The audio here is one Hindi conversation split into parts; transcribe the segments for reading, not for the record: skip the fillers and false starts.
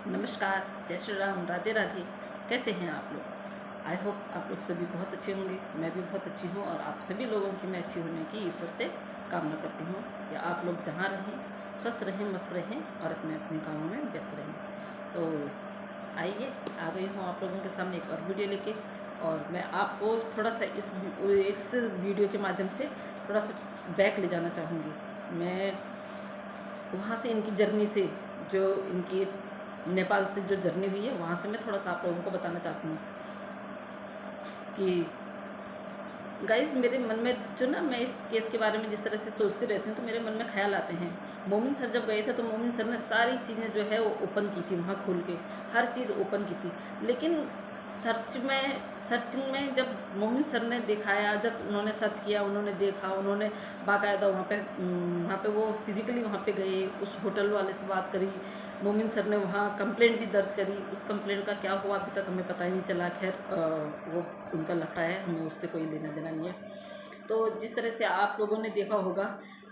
नमस्कार, जय श्री राम, राधे राधे। कैसे हैं आप लोग? आई होप आप लोग सभी बहुत अच्छे होंगे। मैं भी बहुत अच्छी हूँ और आप सभी लोगों की मैं अच्छी होने की ईश्वर से कामना करती हूँ कि आप लोग जहाँ रहें स्वस्थ रहें, मस्त रहें और अपने अपने कामों में व्यस्त रहें। तो आइए, आ गई हूँ आप लोगों के सामने एक और वीडियो लेके। और मैं आपको थोड़ा सा इस वीडियो के माध्यम से थोड़ा सा बैक ले जाना चाहूँगी। मैं वहाँ से इनकी जर्नी से, जो इनकी नेपाल से जो जर्नी हुई है, वहाँ से मैं थोड़ा सा आप लोगों को बताना चाहती हूँ कि गाइस, मेरे मन में जो ना, मैं इस केस के बारे में जिस तरह से सोचती रहती हूँ तो मेरे मन में ख्याल आते हैं। मोमिन सर जब गए थे तो मोमिन सर ने सारी चीज़ें जो है वो ओपन की थी, वहाँ खोल के हर चीज़ ओपन की थी। लेकिन सर्चिंग में जब मोमिन सर ने दिखाया, जब उन्होंने सर्च किया, उन्होंने देखा, उन्होंने बाकायदा वहाँ पे वो फिज़िकली वहाँ पे गए, उस होटल वाले से बात करी। मोमिन सर ने वहाँ कंप्लेंट भी दर्ज करी। उस कंप्लेंट का क्या हुआ अभी तक हमें पता ही नहीं चला। खैर, वो उनका लफड़ा है, हमें उससे कोई लेना देना नहीं है। तो जिस तरह से आप लोगों ने देखा होगा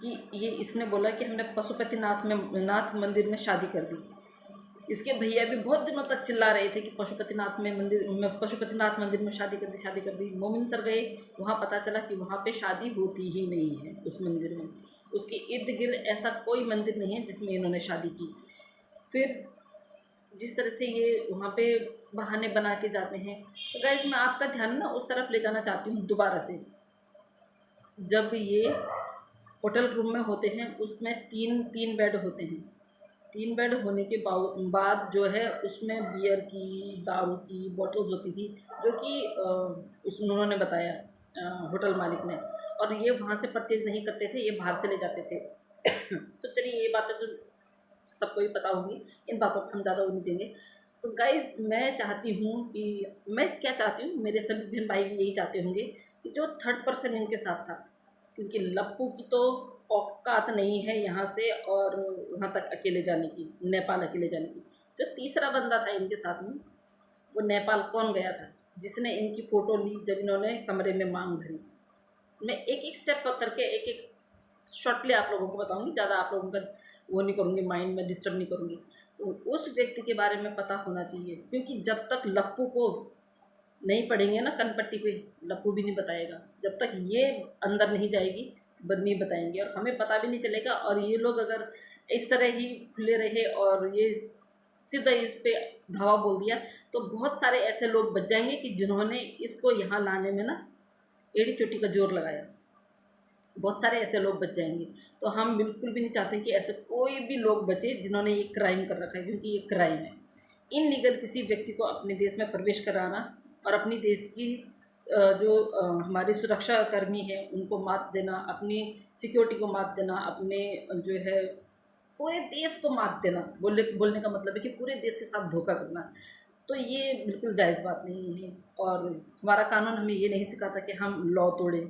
कि ये इसने बोला कि हमने पशुपतिनाथ मंदिर में शादी कर दी। इसके भैया भी बहुत दिनों तक चिल्ला रहे थे कि पशुपतिनाथ मंदिर में शादी कर दी। मोमिन सर गए, वहाँ पता चला कि वहाँ पे शादी होती ही नहीं है उस मंदिर में। उसके इर्द गिर्द ऐसा कोई मंदिर नहीं है जिसमें इन्होंने शादी की। फिर जिस तरह से ये वहाँ पे बहाने बना के जाते हैं, तो गाइस मैं आपका ध्यान ना उस तरफ ले जाना चाहती हूँ दोबारा से। जब ये होटल रूम में होते हैं, उसमें तीन तीन बेड होते हैं। तीन बेड होने के बाद जो है उसमें बियर की, दारू की बॉटल्स होती थी, जो कि उन्होंने बताया, होटल मालिक ने। और ये वहाँ से परचेज़ नहीं करते थे, ये बाहर से ले जाते थे। तो चलिए, ये बातें तो सबको ही पता होगी, इन बातों पर हम ज़्यादा वो नहीं देंगे। तो गाइज़, मैं चाहती हूँ कि मैं क्या चाहती हूँ, मेरे सभी बहन भाई भी यही चाहते होंगे कि जो थर्ड पर्सन इनके साथ था, क्योंकि लप्पू की तो औकात नहीं है यहाँ से और वहाँ तक अकेले जाने की, नेपाल अकेले जाने की। जो तीसरा बंदा था इनके साथ में, वो नेपाल कौन गया था, जिसने इनकी फ़ोटो ली जब इन्होंने कमरे में मांग भरी। मैं एक एक स्टेप करके एक एक शॉर्टली आप लोगों को बताऊंगी, ज़्यादा आप लोगों का वो नहीं करूँगी, माइंड में डिस्टर्ब नहीं करूँगी। तो उस व्यक्ति के बारे में पता होना चाहिए, क्योंकि जब तक लप्पू को नहीं पढ़ेंगे ना कनपट्टी पे, लप्पू भी नहीं बताएगा। जब तक ये अंदर नहीं जाएगी, बद नहीं बताएंगे और हमें पता भी नहीं चलेगा। और ये लोग अगर इस तरह ही खुले रहे और ये सीधा इस पे धावा बोल दिया, तो बहुत सारे ऐसे लोग बच जाएंगे कि जिन्होंने इसको यहाँ लाने में ना एड़ी चोटी का जोर लगाया। बहुत सारे ऐसे लोग बच जाएंगे। तो हम बिल्कुल भी नहीं चाहते कि ऐसे कोई भी लोग बचे जिन्होंने ये क्राइम कर रखा है, क्योंकि ये क्राइम है। इनलीगल किसी व्यक्ति को अपने देश में प्रवेश कराना और अपनी देश की जो हमारे सुरक्षा कर्मी हैं उनको मात देना, अपनी सिक्योरिटी को मात देना, अपने जो है पूरे देश को मात देना, बोलने का मतलब है कि पूरे देश के साथ धोखा करना। तो ये बिल्कुल जायज़ बात नहीं है। और हमारा कानून हमें ये नहीं सिखाता कि हम लॉ तोड़ें।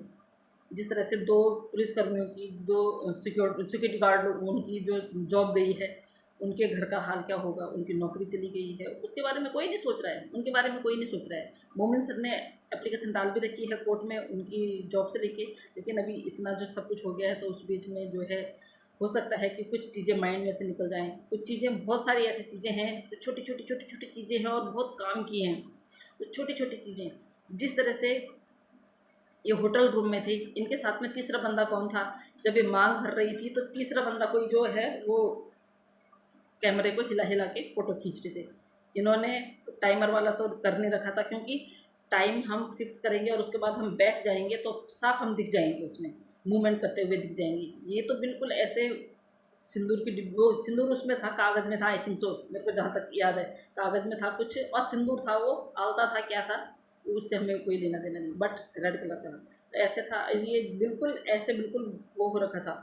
जिस तरह से दो पुलिसकर्मियों की, दो सिक्योरिटी गार्ड उनकी जो जॉब गई है, उनके घर का हाल क्या होगा, उनकी नौकरी चली गई है, उसके बारे में कोई नहीं सोच रहा है, उनके बारे में कोई नहीं सोच रहा है। मोमिन सर ने एप्लीकेशन डाल भी रखी है कोर्ट में उनकी जॉब से लेके, लेकिन अभी इतना जो सब कुछ हो गया है तो उस बीच में जो है हो सकता है कि कुछ चीज़ें माइंड में से निकल जाएँ। कुछ चीज़ें, बहुत सारी ऐसी चीज़ें हैं जो छोटी छोटी चीज़ें हैं और बहुत काम की हैं। तो छोटी छोटी चीज़ें, जिस तरह से ये होटल रूम में थे, इनके साथ में तीसरा बंदा कौन था? जब ये मांग भर रही थी तो तीसरा बंदा कोई जो है वो कैमरे को हिला हिला के फ़ोटो खींच रहे थे। इन्होंने टाइमर वाला तो कर नहीं रखा था, क्योंकि टाइम हम फिक्स करेंगे और उसके बाद हम बैठ जाएंगे तो साफ हम दिख जाएंगे, उसमें मूवमेंट करते हुए दिख जाएंगे। ये तो बिल्कुल ऐसे सिंदूर की डिब्बी, वो सिंदूर उसमें था, कागज़ में था, आई थिंक सो, मेरे को जहाँ तक याद है कागज़ में था कुछ, और सिंदूर था, वो आलता था, क्या था उससे हमें कोई लेना देना नहीं, बट रेड कलर का था। तो ऐसे था ये, बिल्कुल ऐसे बिल्कुल वो हो रखा था,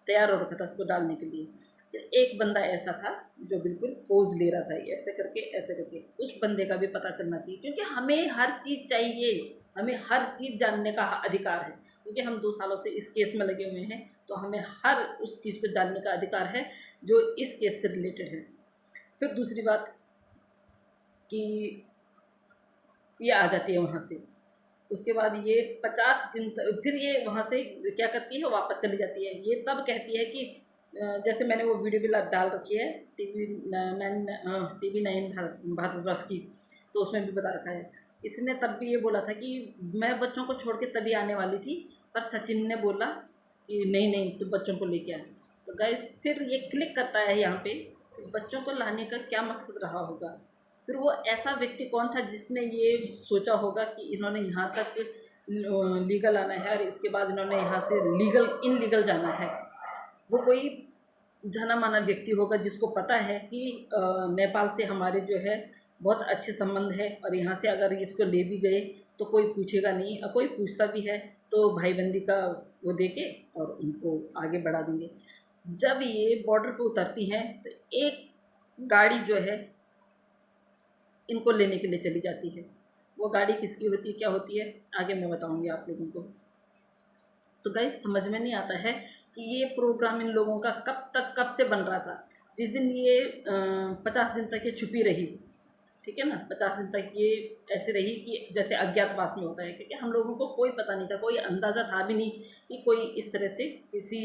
तैयार हो रखा था उसको डालने के लिए। फिर एक बंदा ऐसा था जो बिल्कुल पोज ले रहा था, ये ऐसे करके उस बंदे का भी पता चलना चाहिए, क्योंकि हमें हर चीज़ चाहिए, हमें हर चीज़ जानने का अधिकार है। क्योंकि हम 2 सालों से इस केस में लगे हुए हैं, तो हमें हर उस चीज़ को जानने का अधिकार है जो इस केस से रिलेटेड है। फिर दूसरी बात कि ये आ जाती है वहाँ से, उसके बाद ये 50 दिन फिर ये वहाँ से क्या करती है, वापस चली जाती है। ये तब कहती है कि जैसे मैंने वो वीडियो भी डाल रखी है TV9 भारतवर्ष की, तो उसमें भी बता रखा है। इसने तब भी ये बोला था कि मैं बच्चों को छोड़ के तभी आने वाली थी, पर सचिन ने बोला कि नहीं नहीं तू बच्चों को लेके आ। तो गाइस फिर ये क्लिक करता है यहाँ पे, बच्चों को लाने का क्या मकसद रहा होगा। फिर वो ऐसा व्यक्ति कौन था जिसने ये सोचा होगा कि इन्होंने यहाँ तक लीगल आना है और इसके बाद इन्होंने यहाँ से लीगल इनलीगल जाना है। वो कोई जाना माना व्यक्ति होगा जिसको पता है कि नेपाल से हमारे जो है बहुत अच्छे संबंध है, और यहाँ से अगर इसको ले भी गए तो कोई पूछेगा नहीं, और कोई पूछता भी है तो भाईबंदी का वो दे के और उनको आगे बढ़ा देंगे। जब ये बॉर्डर पे उतरती हैं तो एक गाड़ी जो है इनको लेने के लिए चली जाती है। वो गाड़ी किसकी होती है, क्या होती है, आगे मैं बताऊंगी आप लोगों को। तो गाइस समझ में नहीं आता है कि ये प्रोग्राम इन लोगों का कब से बन रहा था। जिस दिन ये 50 दिन तक ये छुपी रही, ठीक है ना, 50 दिन तक ये ऐसे रही कि जैसे अज्ञातवास में होता है, क्योंकि हम लोगों को कोई पता नहीं था, कोई अंदाज़ा था भी नहीं कि कोई इस तरह से किसी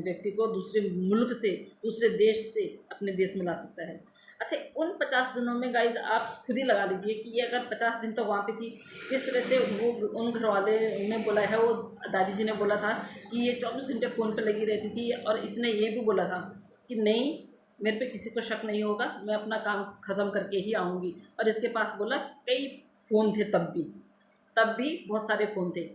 व्यक्ति को दूसरे मुल्क से, दूसरे देश से अपने देश में ला सकता है। अच्छा, उन 50 दिनों में गाइज आप खुद ही लगा लीजिए कि ये अगर 50 दिन तो वहाँ पे थी, जिस तरह से वो उन घर वाले ने बोला है, वो दादी जी ने बोला था कि ये 24 घंटे फ़ोन पे लगी रहती थी, और इसने ये भी बोला था कि नहीं मेरे पे किसी को शक नहीं होगा, मैं अपना काम ख़त्म करके ही आऊँगी। और इसके पास बोला कई फ़ोन थे, तब भी बहुत सारे फ़ोन थे।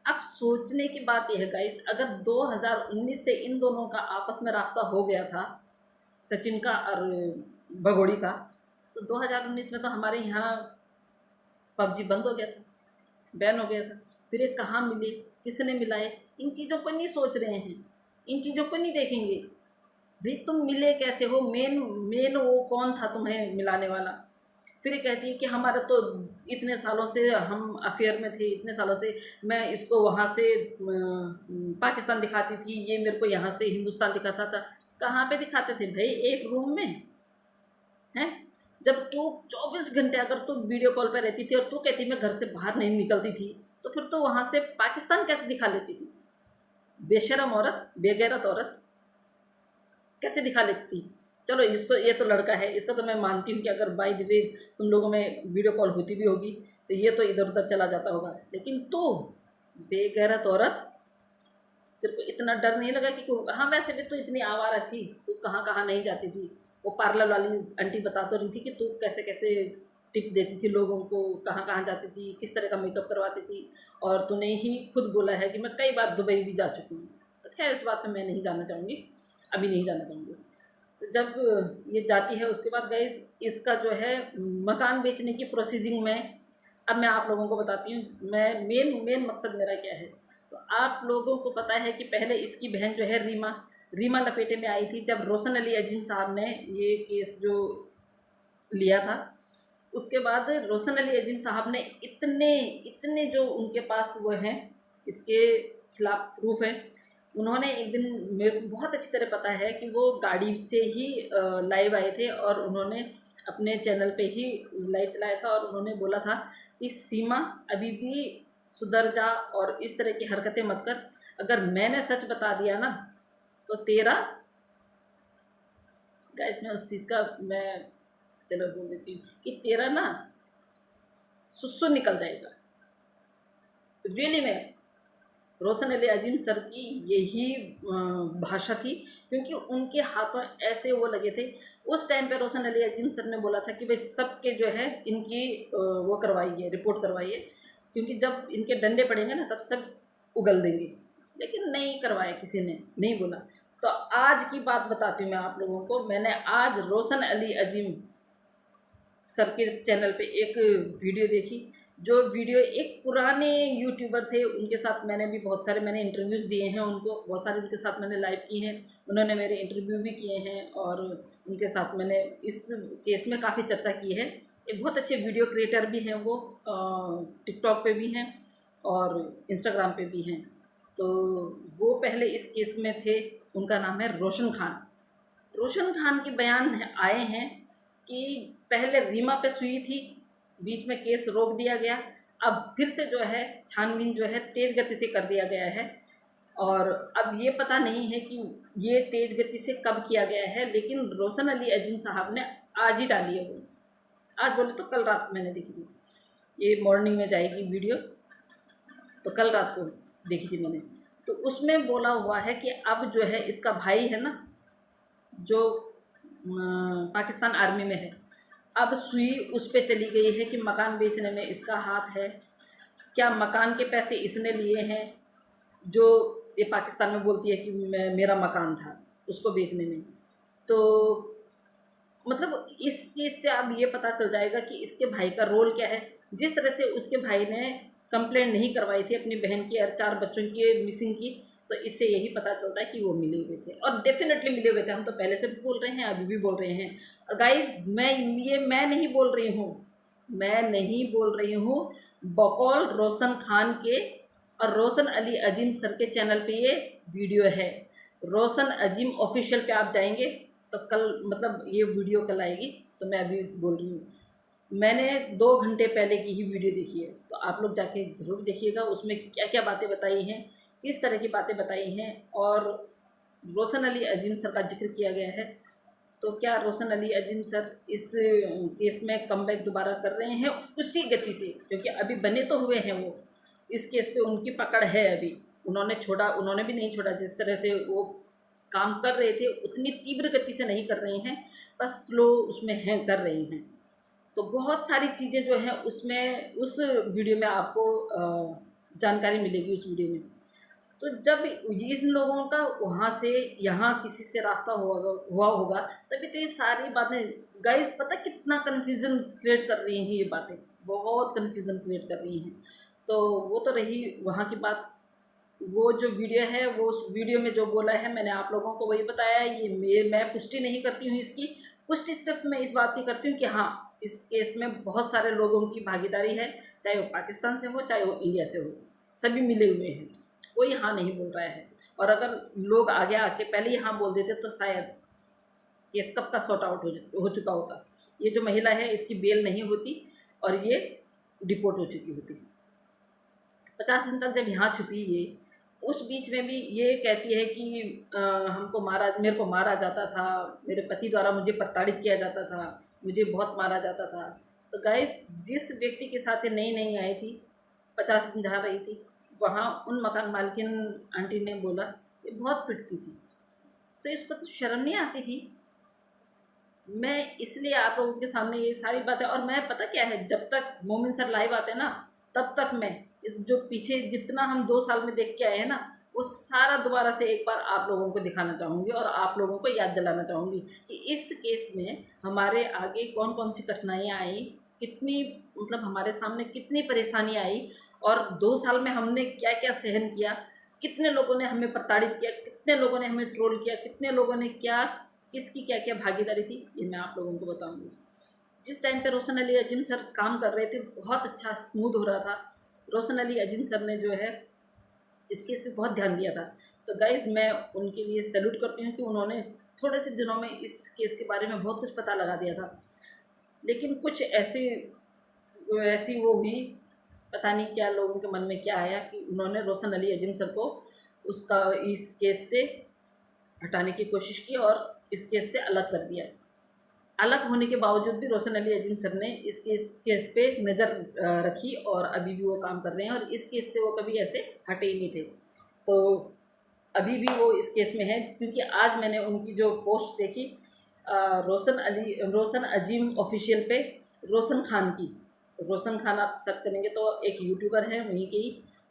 अब सोचने की बात यह है गाइज, अगर 2019 से इन दोनों का आपस में राब्ता हो गया था, सचिन का और भगोड़ी का, तो 2019 में तो हमारे यहाँ PUBG बंद हो गया था, बैन हो गया था। फिर ये कहाँ मिले, किसने मिलाए, इन चीज़ों को नहीं सोच रहे हैं, इन चीज़ों को नहीं देखेंगे। भाई तुम मिले कैसे हो, मेन मेन वो कौन था तुम्हें मिलाने वाला। फिर ये कहती है कि हमारा तो इतने सालों से हम अफेयर में थे, इतने सालों से मैं इसको वहाँ से पाकिस्तान दिखाती थी, ये मेरे को यहाँ से हिंदुस्तान दिखाता था। कहाँ पे दिखाते थे भाई, एक रूम में हैं। जब तू 24 घंटे अगर तू वीडियो कॉल पर रहती थी और तू कहती मैं घर से बाहर नहीं निकलती थी, तो फिर तो वहाँ से पाकिस्तान कैसे दिखा लेती थी। बेशरम औरत, बेगैरत औरत कैसे दिखा लेती। चलो इसको, ये तो लड़का है, इसका तो मैं मानती हूँ कि अगर बाय द वे तुम लोगों में वीडियो कॉल होती भी होगी तो ये तो इधर उधर चला जाता होगा, लेकिन तू बेगैरत औरत, तेरे को इतना डर नहीं लगा कि हाँ वैसे भी तू इतनी आवारा थी, तू कहाँ कहाँ नहीं जाती थी। वो पार्लर वाली आंटी बता तो रही थी कि तू कैसे कैसे टिप देती थी लोगों को, कहाँ कहाँ जाती थी, किस तरह का मेकअप करवाती थी, और तूने ही खुद बोला है कि मैं कई बार दुबई भी जा चुकी हूँ। तो खैर इस बात में मैं नहीं जाना चाहूँगी, अभी नहीं जाना चाहूँगी। तो जब ये जाती है उसके बाद गाइस इसका जो है मकान बेचने की प्रोसीजिंग में, अब मैं आप लोगों को बताती हूँ मैं मेन मकसद मेरा क्या है। तो आप लोगों को पता है कि पहले इसकी बहन जो है रीमा लपेटे में आई थी, जब रोशन अली अजीम साहब ने ये केस जो लिया था। उसके बाद रोशन अली अजीम साहब ने इतने जो उनके पास वो हैं इसके खिलाफ प्रूफ है, उन्होंने एक दिन, मेरे को बहुत अच्छी तरह पता है कि वो गाड़ी से ही लाइव आए थे और उन्होंने अपने चैनल पे ही लाइव चलाया था, और उन्होंने बोला था कि सीमा अभी भी सुधर जा और इस तरह की हरकतें मत कर, अगर मैंने सच बता दिया ना तो तेरा, गाइस मैं उस चीज़ का मैं चलो बोल देती हूँ कि तेरा ना सुसु निकल जाएगा। रियली में रोशन अली अजीम सर की यही भाषा थी, क्योंकि उनके हाथों ऐसे वो लगे थे। उस टाइम पे रोशन अली अजीम सर ने बोला था कि भाई सबके जो है इनकी वो करवाइए, रिपोर्ट करवाइए, क्योंकि जब इनके डंडे पड़ेंगे ना तब सब उगल देंगे। लेकिन नहीं करवाया, किसी ने नहीं बोला। तो आज की बात बताती हूँ मैं आप लोगों को, मैंने आज रोशन अली अजीम सर के चैनल पे एक वीडियो देखी, जो वीडियो एक पुराने यूट्यूबर थे उनके साथ मैंने भी बहुत सारे मैंने इंटरव्यूज़ दिए हैं उनको, बहुत सारे उनके साथ मैंने लाइव किए हैं, उन्होंने मेरे इंटरव्यू भी किए हैं, और उनके साथ मैंने इस केस में काफ़ी चर्चा की है। एक बहुत अच्छे वीडियो क्रिएटर भी हैं वो, टिकटॉक पे भी हैं और इंस्टाग्राम पे भी हैं। तो वो पहले इस केस में थे, उनका नाम है रोशन खान। रोशन खान के बयान आए हैं कि पहले रीमा पे सुई थी, बीच में केस रोक दिया गया, अब फिर से जो है छानबीन जो है तेज़ गति से कर दिया गया है। और अब ये पता नहीं है कि ये तेज़ गति से कब किया गया है, लेकिन रोशन अली अजीम साहब ने आज ही डाली है वो। आज बोले तो कल रात मैंने देखी थी, ये मॉर्निंग में जाएगी वीडियो, तो कल रात को देखी थी मैंने। तो उसमें बोला हुआ है कि अब जो है इसका भाई है ना, जो पाकिस्तान आर्मी में है, अब सुई उस पे चली गई है कि मकान बेचने में इसका हाथ है। क्या मकान के पैसे इसने लिए हैं, जो ये पाकिस्तान में बोलती है कि मेरा मकान था उसको बेचने में। तो मतलब इस चीज़ से अब ये पता चल जाएगा कि इसके भाई का रोल क्या है। जिस तरह से उसके भाई ने कंप्लेंट नहीं करवाई थी अपनी बहन की और 4 बच्चों की मिसिंग की, तो इससे यही पता चलता है कि वो मिले हुए थे, और डेफिनेटली मिले हुए थे। हम तो पहले से भी बोल रहे हैं, अभी भी बोल रहे हैं। और गाइस, मैं नहीं बोल रही हूँ, मैं नहीं बोल रही हूँ, बकौल रोशन खान के और रोशन अली अजीम सर के चैनल पे ये वीडियो है। रोशन अजीम ऑफिशियल पे आप जाएंगे तो कल, मतलब ये वीडियो कल आएगी, तो मैं अभी बोल रही हूँ। मैंने 2 घंटे पहले की ही वीडियो देखी है, तो आप लोग जाके ज़रूर देखिएगा उसमें क्या क्या बातें बताई हैं, किस तरह की बातें बताई हैं, और रोशन अली अजीम सर का जिक्र किया गया है। तो क्या रोशन अली अजीम सर इस केस में कमबैक दोबारा कर रहे हैं उसी गति से, क्योंकि अभी बने तो हुए हैं वो, इस केस पे उनकी पकड़ है अभी। उन्होंने भी नहीं छोड़ा। जिस तरह से वो काम कर रहे थे उतनी तीव्र गति से नहीं कर रहे हैं, बस स्लो उसमें हैं, कर रहे हैं। तो बहुत सारी चीज़ें जो हैं उसमें, उस वीडियो में आपको जानकारी मिलेगी उस वीडियो में। तो जब इन लोगों का वहाँ से यहाँ किसी से रास्ता हुआ होगा, तभी तो ये सारी बातें। गाइस, पता कितना कन्फ्यूज़न क्रिएट कर रही हैं ये बातें, बहुत कन्फ्यूज़न क्रिएट कर रही हैं। तो वो तो रही वहाँ की बात। वो जो वीडियो है, वो उस वीडियो में जो बोला है मैंने आप लोगों को वही बताया है। ये मैं पुष्टि नहीं करती हूँ इसकी। पुष्टि सिर्फ मैं इस बात की करती हूँ कि हाँ, इस केस में बहुत सारे लोगों की भागीदारी है, चाहे वो पाकिस्तान से हो चाहे वो इंडिया से हो, सभी मिले हुए हैं, कोई हाँ नहीं बोल रहा है। और अगर लोग आगे आके पहले ही हाँ बोल देते तो शायद केस कब का सॉर्ट आउट हो चुका होता। ये जो महिला है इसकी बेल नहीं होती और ये डिपोर्ट हो चुकी होती। 50 दिन तक जब यहाँ छुपी ये, उस बीच में भी ये कहती है कि मेरे को मारा जाता था, मेरे पति द्वारा मुझे प्रताड़ित किया जाता था, मुझे बहुत मारा जाता था। तो गाइस, जिस व्यक्ति के साथ ये नई आई थी, 50 दिन जहाँ रही थी, वहाँ उन मकान मालकिन आंटी ने बोला ये बहुत पिटती थी, तो इसको तो शर्म नहीं आती थी। मैं इसलिए आप लोगों के सामने ये सारी बातें, और मैं पता क्या है, जब तक मोमिन सर लाइव आते हैं ना, तब तक मैं इस जो पीछे जितना हम 2 साल में देख के आए हैं ना, वो सारा दोबारा से एक बार आप लोगों को दिखाना चाहूँगी और आप लोगों को याद दिलाना चाहूँगी कि इस केस में हमारे आगे कौन कौन सी कठिनाइयाँ आई, कितनी, मतलब हमारे सामने कितनी परेशानी आई, और 2 साल में हमने क्या क्या सहन किया, कितने लोगों ने हमें प्रताड़ित किया, कितने लोगों ने हमें ट्रोल किया, कितने लोगों ने क्या, किसकी क्या क्या भागीदारी थी, ये मैं आप लोगों को बताऊंगी। जिस टाइम पे रोशन अली अजीम सर काम कर रहे थे, बहुत अच्छा स्मूथ हो रहा था। रोशन अली अजीम सर ने जो है इस केस पे बहुत ध्यान दिया था। तो गाइज़, मैं उनके लिए सैल्यूट करती हूँ कि उन्होंने थोड़े से दिनों में इस केस के बारे में बहुत कुछ पता लगा दिया था। लेकिन कुछ ऐसी वो हुई, पता नहीं क्या लोगों के मन में क्या आया कि उन्होंने रोशन अली अजीम सर को इस केस से हटाने की कोशिश की और इस केस से अलग कर दिया। अलग होने के बावजूद भी रोशन अली अजीम सर ने इस केस पे नज़र रखी और अभी भी वो काम कर रहे हैं, और इस केस से वो कभी ऐसे हटे ही नहीं थे। तो अभी भी वो इस केस में है, क्योंकि आज मैंने उनकी जो पोस्ट देखी, रोशन अजीम ऑफिशियल पे रोशन खान की, रोशन खान आप सर्च करेंगे तो एक यूट्यूबर हैं वहीं के ही,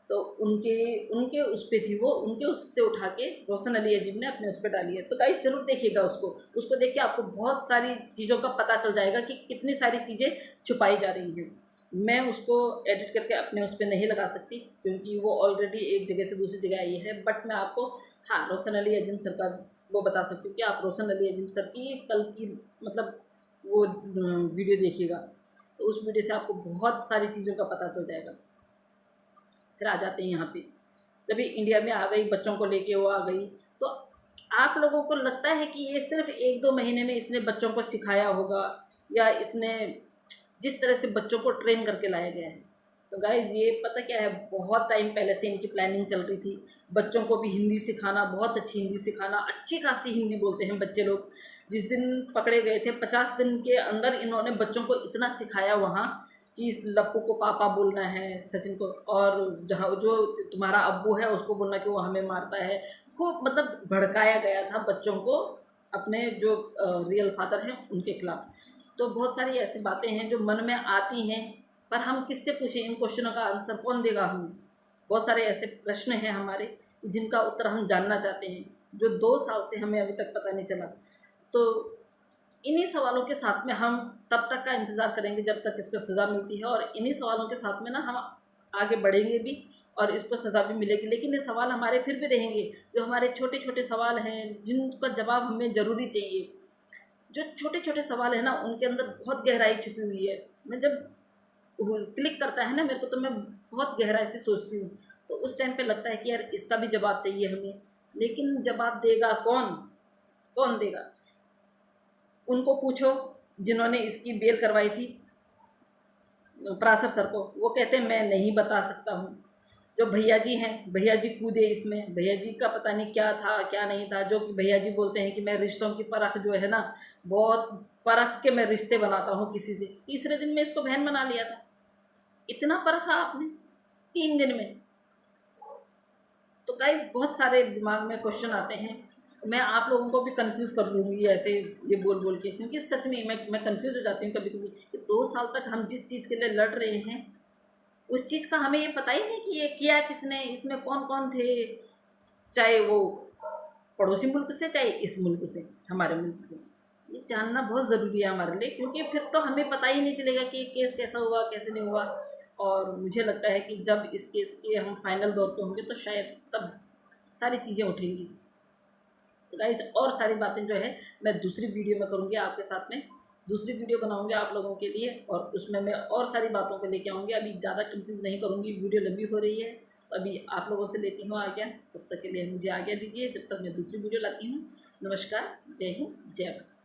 तो उनके उनके उस पे थी वो, उनके उससे उठा के रोशन अली अजीम ने अपने उस पर डाली है। तो गाइस, ज़रूर देखिएगा उसको देख के आपको बहुत सारी चीज़ों का पता चल जाएगा कि कितनी सारी चीज़ें छुपाई जा रही हैं। मैं उसको एडिट करके अपने उस पर नहीं लगा सकती, क्योंकि वो ऑलरेडी एक जगह से दूसरी जगह आई है। बट मैं आपको, हाँ, रोशन अली अजीम सर का वो बता सकती हूँ कि आप रोशन अली अजीम सर की कल की, मतलब वो वीडियो देखिएगा, तो उस वीडियो से आपको बहुत सारी चीज़ों का पता चल जाएगा। फिर आ जाते हैं यहाँ पे, जब ये इंडिया में आ गई, बच्चों को लेके वो आ गई, तो आप लोगों को लगता है कि ये सिर्फ 1-2 महीने में इसने बच्चों को सिखाया होगा, या इसने जिस तरह से बच्चों को ट्रेन करके लाया गया है, तो गाइज़ ये पता क्या है, बहुत टाइम पहले से इनकी प्लानिंग चल रही थी। बच्चों को भी हिंदी सिखाना, बहुत अच्छी हिंदी सिखाना, अच्छी खासी हिंदी बोलते हैं बच्चे लोग। जिस दिन पकड़े गए थे 50 दिन के अंदर इन्होंने बच्चों को इतना सिखाया वहाँ कि इस लप्पू को पापा बोलना है, सचिन को, और जहाँ जो तुम्हारा अब्बू है उसको बोलना कि वो हमें मारता है। खूब मतलब भड़काया गया था बच्चों को अपने जो रियल फादर हैं उनके खिलाफ। तो बहुत सारी ऐसी बातें हैं जो मन में आती हैं, पर हम किससे पूछें? इन क्वेश्चनों का आंसर कौन देगा हमें? बहुत सारे ऐसे प्रश्न हैं हमारे जिनका उत्तर हम जानना चाहते हैं, जो 2 साल से हमें अभी तक पता नहीं चला। तो इन्हीं सवालों के साथ में हम तब तक का इंतज़ार करेंगे जब तक इसको सज़ा मिलती है, और इन्हीं सवालों के साथ में ना हम आगे बढ़ेंगे भी और इसको सज़ा भी मिलेगी। लेकिन ये सवाल हमारे फिर भी रहेंगे, जो हमारे छोटे छोटे सवाल हैं जिनका जवाब हमें ज़रूरी चाहिए। जो छोटे छोटे सवाल हैं ना, उनके अंदर बहुत गहराई छुपी हुई है। मैं जब क्लिक करता है ना मेरे को, तो मैं बहुत गहराई से सोचती हूँ। तो उस टाइम पे लगता है कि यार इसका भी जवाब चाहिए हमें, लेकिन जवाब देगा कौन? कौन देगा? उनको पूछो जिन्होंने इसकी बेल करवाई थी, पराशर सर को, वो कहते हैं मैं नहीं बता सकता हूँ। जो भैया जी हैं, भैया जी कूदे इसमें, भैया जी का पता नहीं क्या था क्या नहीं था। जो कि भैया जी बोलते हैं कि मैं रिश्तों की परख जो है ना, बहुत परख के मैं रिश्ते बनाता हूँ किसी से। तीसरे दिन में इसको बहन बना लिया था। इतना परखा आपने 3 दिन में? तो गाइस बहुत सारे दिमाग में क्वेश्चन आते हैं। मैं आप लोगों को भी कंफ्यूज कर दूँगी ऐसे ये बोल बोल के, क्योंकि सच में मैं कंफ्यूज हो जाती हूँ कभी कभी कि 2 साल तक हम जिस चीज़ के लिए लड़ रहे हैं, उस चीज़ का हमें ये पता ही नहीं कि ये किया किसने, इसमें कौन कौन थे। चाहे वो पड़ोसी मुल्क से, चाहे इस मुल्क से, हमारे मुल्क से। ये जानना बहुत ज़रूरी है हमारे लिए, क्योंकि फिर तो हमें पता ही नहीं चलेगा कि केस कैसा हुआ कैसे नहीं हुआ। और मुझे लगता है कि जब इस केस के हम फाइनल दौर पे होंगे तो शायद तब सारी चीज़ें उठेंगी। तो गाइस और सारी बातें जो है मैं दूसरी वीडियो में करूँगी आपके साथ में। दूसरी वीडियो बनाऊँगी आप लोगों के लिए, और उसमें मैं और सारी बातों को लेके आऊँगी। अभी ज़्यादा कंफ्यूज नहीं करूँगी, वीडियो लंबी हो रही है। तो अभी आप लोगों से लेती हूँ आज्ञा। तब तक के लिए मुझे आज्ञा दीजिए, जब तक मैं दूसरी वीडियो लाती हूँ। नमस्कार, जय हिंद, जय भारत।